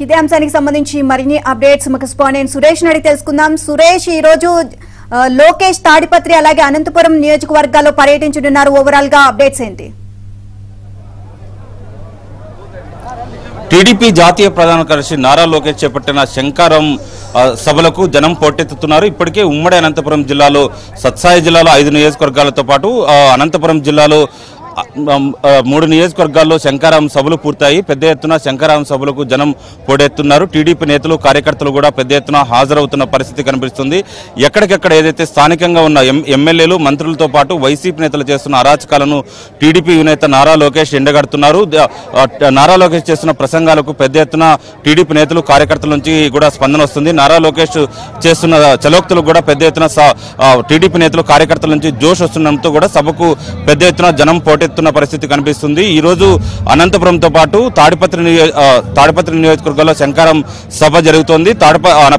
ఇదే అంశానికి సంబంధించి మరిన్ని అప్డేట్స్ మా కరెస్పాండెంట్ సురేష్ అడిగి తెలుసుకుందాం. సురేష్, ఈ రోజు లోకేష్ తాడిపత్రి అలాగే అనంతపురం నియోజకవర్గాల్లో పర్యటించనున్నారు. ఓవరాల్ గా అప్డేట్స్ ఏంటి? టీడీపీ జాతీయ ప్రధాన కార్యదర్శి నారా లోకేష్ చేపట్టిన శంకారం సభలకు జనం పోటెత్తుతున్నారు. ఇప్పటికే ఉమ్మడి అనంతపురం జిల్లాలో సత్సాయి జిల్లాలో 5 నియోజకవర్గాలతో పాటు అనంతపురం జిల్లాలో 3 నియోజకవర్గాల్లో శంకారాం సభలు పూర్తయి పెద్ద ఎత్తున శంకారాం సభలకు జనం పోటెత్తున్నారు. టీడీపీ నేతలు కార్యకర్తలు కూడా పెద్ద ఎత్తున హాజరవుతున్న పరిస్థితి కనిపిస్తుంది. ఎక్కడికెక్కడ ఏదైతే స్థానికంగా ఉన్న ఎమ్మెల్యేలు మంత్రులతో పాటు వైసీపీ నేతలు చేస్తున్న అరాచకాలను టీడీపీ నేత నారా లోకేష్ ఎండగడుతున్నారు. నారా లోకేష్ చేస్తున్న ప్రసంగాలకు పెద్ద ఎత్తున టీడీపీ నేతలు కార్యకర్తల నుంచి కూడా స్పందన వస్తుంది. నారా లోకేష్ చేస్తున్న చలోక్తులకు కూడా పెద్ద ఎత్తున టీడీపీ నేతలు కార్యకర్తల నుంచి జోష్ వస్తుండటంతో కూడా సభకు పెద్ద ఎత్తున జనం పోటెత్తున్న పరిస్థితి కనిపిస్తుంది. ఈ రోజు అనంతపురంతో పాటు తాడిపత్రి నియోజకవర్గంలో శంకారం సభ జరుగుతోంది.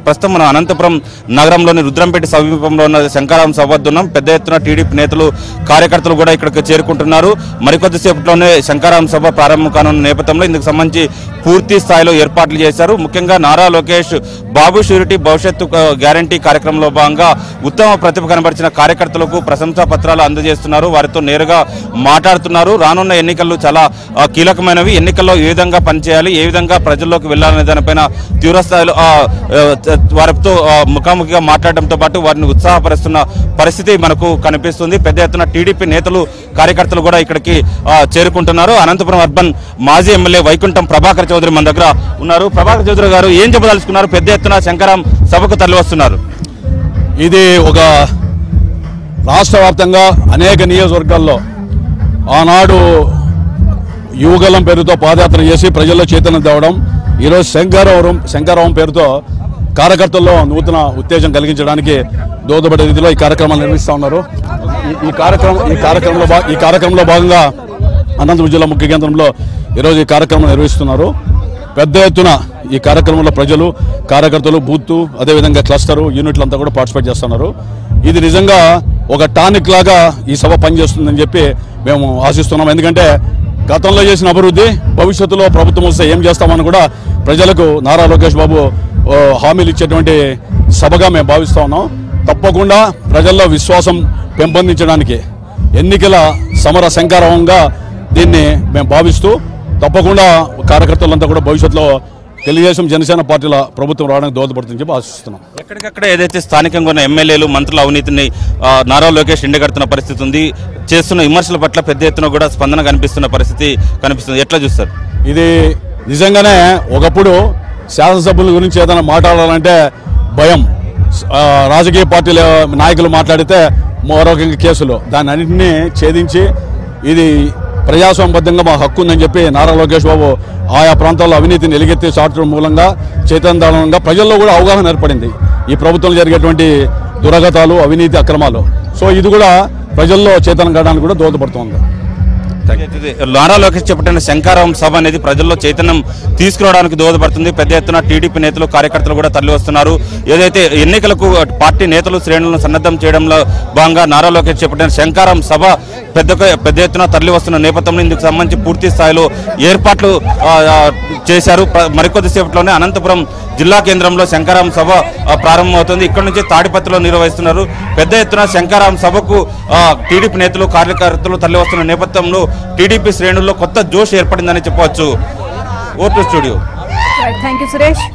ప్రస్తుతం మనం అనంతపురం నగరంలోని రుద్రంపేట సమీపంలో ఉన్న శంకారం సభ వద్ద ఉన్నాం. పెద్ద ఎత్తున టీడీపీ నేతలు కార్యకర్తలు కూడా ఇక్కడికి చేరుకుంటున్నారు. మరికొద్దిసేపట్లోనే శంకారం సభ ప్రారంభం కానున్న నేపథ్యంలో ఇందుకు సంబంధించి పూర్తి స్థాయిలో ఏర్పాట్లు చేశారు. ముఖ్యంగా నారా లోకేష్ బాబు షూరిటీ భవిష్యత్తు గ్యారంటీ కార్యక్రమంలో భాగంగా ఉత్తమ ప్రతిభ కనబరిచిన కార్యకర్తలకు ప్రశంసా పత్రాలు అందజేస్తున్నారు. వారితో నేరుగా మాట్లాడుతున్నారు. రానున్న ఎన్నికలు చాలా కీలకమైనవి. ఎన్నికల్లో ఏ విధంగా పనిచేయాలి, ఏ విధంగా ప్రజల్లోకి వెళ్లాలనే దానిపైన తీవ్రస్థాయిలో వారితో ముఖాముఖిగా మాట్లాడడంతో పాటు వారిని ఉత్సాహపరుస్తున్న పరిస్థితి మనకు కనిపిస్తుంది. పెద్ద ఎత్తున టీడీపీ నేతలు కార్యకర్తలు కూడా ఇక్కడికి చేరుకుంటున్నారు. అనంతపురం అర్బన్ మాజీ ఎమ్మెల్యే వైకుంఠం ప్రభాకర్ చౌదరి మన దగ్గర ఉన్నారు. ప్రభాకర్ చౌదరి గారు ఏం చెప్పదలుచుకున్నారు? పెద్ద ఎత్తున శంకరం సభకు తరలి వస్తున్నారు. ఇది ఒక రాష్ట్ర వ్యాప్తంగా అనేక నియోజకవర్గాల్లో ఆనాడు యువగలం పేరుతో పాదయాత్ర చేసి ప్రజల్లో చైతన్యం తేవడం, ఈరోజు శంకరావం పేరుతో కార్యకర్తల్లో నూతన ఉత్తేజం కలిగించడానికి దోహదపడే రీతిలో ఈ కార్యక్రమాలు నిర్వహిస్తూ ఉన్నారు. ఈ కార్యక్రమంలో భాగంగా అనంతపురం జిల్లా ముఖ్య కేంద్రంలో ఈరోజు ఈ కార్యక్రమం నిర్వహిస్తున్నారు. పెద్ద ఎత్తున ఈ కార్యక్రమంలో ప్రజలు, కార్యకర్తలు, బూత్, అదేవిధంగా క్లస్టరు, యూనిట్లంతా కూడా పార్టిసిపేట్ చేస్తున్నారు. ఇది నిజంగా ఒక టానిక్ లాగా ఈ సభ పనిచేస్తుందని చెప్పి మేము ఆశిస్తున్నాం. ఎందుకంటే గతంలో చేసిన అభివృద్ధి భవిష్యత్తులో ప్రభుత్వం వస్తే ఏం చేస్తామని కూడా ప్రజలకు నారా లోకేష్ బాబు హామీలు ఇచ్చేటువంటి సభగా మేము భావిస్తూ ఉన్నాం. తప్పకుండా ప్రజల్లో విశ్వాసం పెంపొందించడానికి ఎన్నికల సమర శంకారంగా దీన్ని మేము భావిస్తూ తప్పకుండా కార్యకర్తలంతా కూడా భవిష్యత్తులో తెలుగుదేశం జనసేన పార్టీల ప్రభుత్వం రావడానికి దోహదపడుతుందని చెప్పి ఆశిస్తున్నాం. ఎక్కడికక్కడ ఏదైతే స్థానికంగా ఉన్న ఎమ్మెల్యేలు మంత్రుల అవినీతిని నారా లోకేష్ ఎండగడుతున్న పరిస్థితి ఉంది. చేస్తున్న విమర్శల పట్ల పెద్ద ఎత్తున కూడా స్పందన కనిపిస్తున్న పరిస్థితి కనిపిస్తుంది. ఎట్లా చూస్తారు? ఇది నిజంగానే ఒకప్పుడు శాసనసభ్యుల గురించి ఏదైనా మాట్లాడాలంటే భయం, రాజకీయ పార్టీల నాయకులు మాట్లాడితే మరొక కేసులు, దాన్ని అన్నింటినీ ఛేదించి ఇది ప్రజాస్వామ్యబద్ధంగా మా హక్కు ఉందని చెప్పి నారా లోకేష్ బాబు ఆయా ప్రాంతాల్లో అవినీతిని ఎలుగెత్తి చాటడం మూలంగా చైతన్యంగా ప్రజల్లో కూడా అవగాహన ఏర్పడింది ఈ ప్రభుత్వంలో జరిగేటువంటి దురగతాలు, అవినీతి, అక్రమాలు. సో ఇది కూడా ప్రజల్లో చైతన్యం కావడానికి కూడా దోహదపడుతోంది. నారా లోకేష్ చేపట్టిన శంకారం సభ అనేది ప్రజల్లో చైతన్యం తీసుకురావడానికి దోహదపడుతుంది. పెద్ద ఎత్తున టీడీపీ నేతలు కార్యకర్తలు కూడా తరలి వస్తున్నారు. ఏదైతే ఎన్నికలకు పార్టీ నేతలు శ్రేణులను సన్నద్ధం చేయడంలో భాగంగా నారా లోకేష్ చేపట్టిన శంకారం సభ పెద్ద ఎత్తున తరలి వస్తున్న నేపథ్యంలో ఇందుకు సంబంధించి పూర్తి స్థాయిలో ఏర్పాట్లు చేశారు. మరికొద్దిసేపట్లోనే అనంతపురం జిల్లా కేంద్రంలో శంకారం సభ ప్రారంభమవుతుంది. ఇక్కడ నుంచి తాడిపత్రిలో నిర్వహిస్తున్నారు. పెద్ద ఎత్తున శంకారం సభకు టీడీపీ నేతలు కార్యకర్తలు తరలి వస్తున్న నేపథ్యంలో టీడీపీ శ్రేణుల్లో కొత్త జోష్ ఏర్పడిందని చెప్పవచ్చు. Vote studio. Thank you Suresh.